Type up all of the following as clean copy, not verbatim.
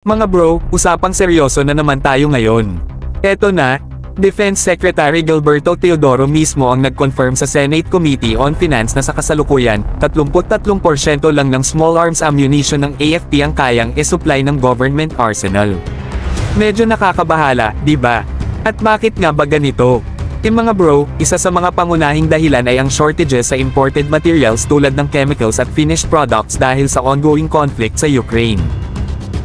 Mga bro, usapang seryoso na naman tayo ngayon. Eto na, Defense Secretary Gilberto Teodoro mismo ang nag-confirm sa Senate Committee on Finance na sa kasalukuyan, 33% lang ng small arms ammunition ng AFP ang kayang e-supply ng government arsenal. Medyo nakakabahala, di ba? At bakit nga ba ganito? Mga bro, isa sa mga pangunahing dahilan ay ang shortages sa imported materials tulad ng chemicals at finished products dahil sa ongoing conflict sa Ukraine.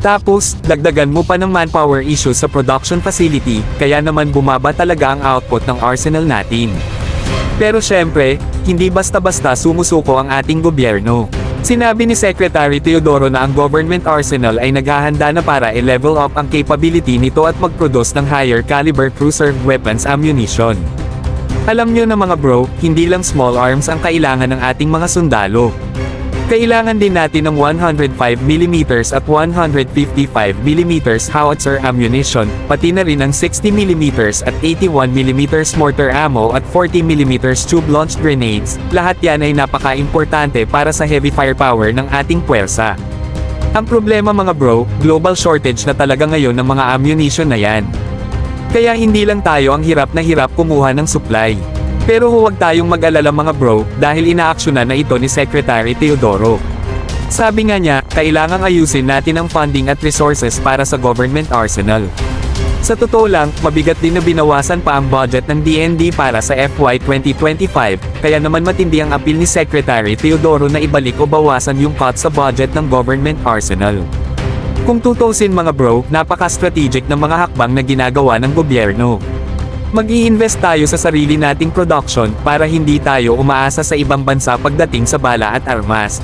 Tapos, dagdagan mo pa ng manpower issues sa production facility, kaya naman bumaba talaga ang output ng arsenal natin. Pero syempre, hindi basta-basta sumusuko ang ating gobyerno. Sinabi ni Secretary Teodoro na ang government arsenal ay naghahanda na para i-level up ang capability nito at mag-produce ng higher caliber cruiser weapons ammunition. Alam nyo na mga bro, hindi lang small arms ang kailangan ng ating mga sundalo. Kailangan din natin ng 105mm at 155mm howitzer ammunition, pati na rin ang 60mm at 81mm mortar ammo at 40mm tube-launched grenades. Lahat yan ay napaka-importante para sa heavy firepower ng ating puwersa. Ang problema mga bro, global shortage na talaga ngayon ng mga ammunition na yan. Kaya hindi lang tayo ang hirap na hirap kumuha ng supply. Pero huwag tayong mag-alala mga bro, dahil inaaksyonan na ito ni Secretary Teodoro. Sabi nga niya, kailangang ayusin natin ang funding at resources para sa government arsenal. Sa totoo lang, mabigat din na binawasan pa ang budget ng DND para sa FY 2025, kaya naman matindi ang appeal ni Secretary Teodoro na ibalik o bawasan yung cut sa budget ng government arsenal. Kung tutusin mga bro, napaka-strategic ng mga hakbang na ginagawa ng gobyerno. Mag-i-invest tayo sa sarili nating production para hindi tayo umaasa sa ibang bansa pagdating sa bala at armas.